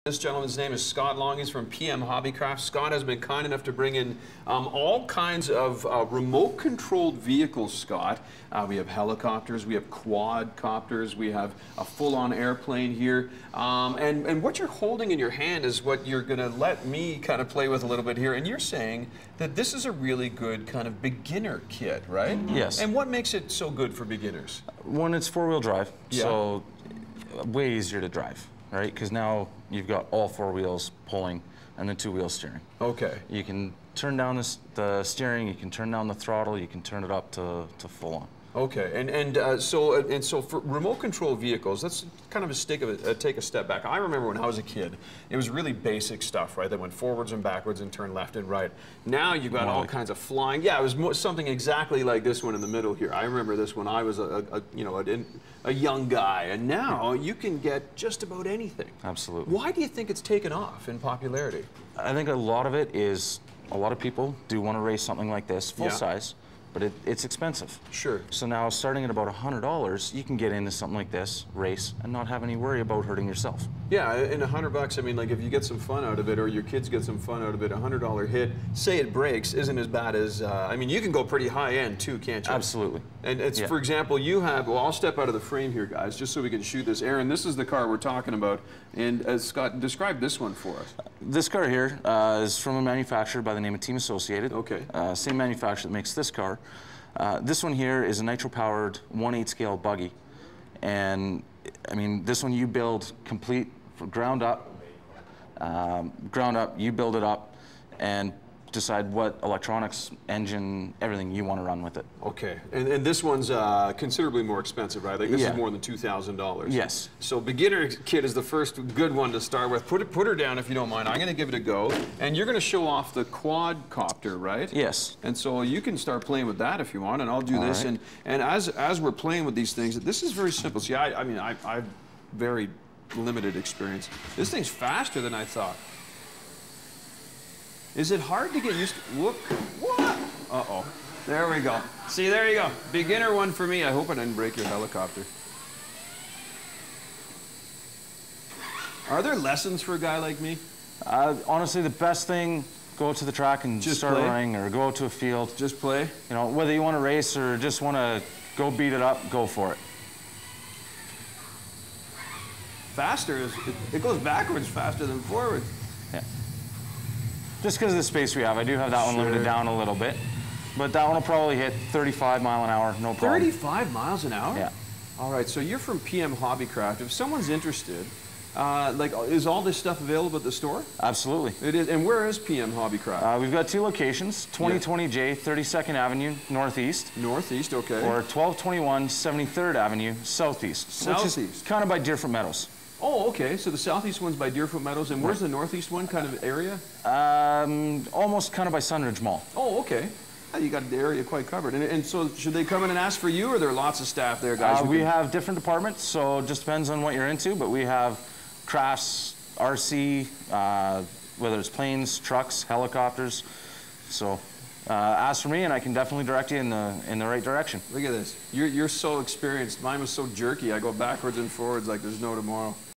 This gentleman's name is Scott Long. He's from PM Hobbycraft. Scott has been kind enough to bring in all kinds of remote-controlled vehicles, Scott. We have helicopters, we have quadcopters, we have a full-on airplane here. And what you're holding in your hand is what you're going to let me kind of play with a little bit here. And you're saying that this is a really good kind of beginner kit, right? Yes. And what makes it so good for beginners? One, it's four-wheel drive, Yeah. so way easier to drive. Right, because now you've got all four wheels pulling and then two wheels steering. Okay. You can turn down the steering, you can turn down the throttle, you can turn it up to full on. Okay, so for remote control vehicles, let's kind of take a step back. I remember when I was a kid, it was really basic stuff, right? That went forwards and backwards and turned left and right. Now you've got all kinds of flying. Yeah, it was something exactly like this one in the middle here. I remember this when I was a young guy, and now you can get just about anything. Absolutely. Why do you think it's taken off in popularity? I think a lot of it is a lot of people do want to race something like this, full size. But it's expensive. Sure. So now, starting at about $100, you can get into something like this, race, and not have any worry about hurting yourself. Yeah, and $100, I mean, like if you get some fun out of it, or your kids get some fun out of it, $100 hit, say it breaks, isn't as bad as, I mean, you can go pretty high end too, can't you? Absolutely. And it's, for example, you have, well, I'll step out of the frame here, guys, just so we can shoot this. Aaron, this is the car we're talking about, and Scott, describe this one for us. This car here is from a manufacturer by the name of Team Associated. Okay. Same manufacturer that makes this car. This one here is a nitro-powered 1/8 scale buggy, and I mean, this one you build complete from ground up. You build it up and decide what electronics, engine, everything you want to run with it. Okay, and this one's considerably more expensive, right? Like this is more than $2,000. Yes. So beginner kit is the first good one to start with. Put her down if you don't mind. I'm going to give it a go, and you're going to show off the quadcopter, right? Yes. And so you can start playing with that if you want, and I'll do this. Right. And as we're playing with these things, this is very simple. See, I mean, I've very limited experience. This thing's faster than I thought. Is it hard to get used to? Whoop. What? Uh-oh. There we go. See, there you go. Beginner one for me. I hope I didn't break your helicopter. Are there lessons for a guy like me? Honestly, the best thing, go to the track and just start running, or go out to a field. Just play? You know, whether you want to race or just want to go beat it up, go for it. Faster, it goes backwards faster than forwards. Yeah. Just because of the space we have, I do have that one limited down a little bit. But that one will probably hit 35 mile an hour, no problem. 35 miles an hour? Yeah. All right, so you're from PM Hobbycraft. If someone's interested, like, is all this stuff available at the store? Absolutely. It is. And where is PM Hobbycraft? We've got two locations, 2020J, 32nd Avenue, Northeast. Northeast, okay. Or 1221 73rd Avenue, Southeast. Southeast. Which is kind of by Deerfoot Meadows. Oh, okay. So the southeast one's by Deerfoot Meadows, and where's the northeast one, kind of area? Almost kind of by Sunridge Mall. Oh, okay. You got the area quite covered. And so should they come in and ask for you, or are there lots of staff there, guys? We have different departments, so it just depends on what you're into, but we have crafts, RC, whether it's planes, trucks, helicopters. So ask for me, and I can definitely direct you in the right direction. Look at this. You're so experienced. Mine was so jerky. I go backwards and forwards like there's no tomorrow.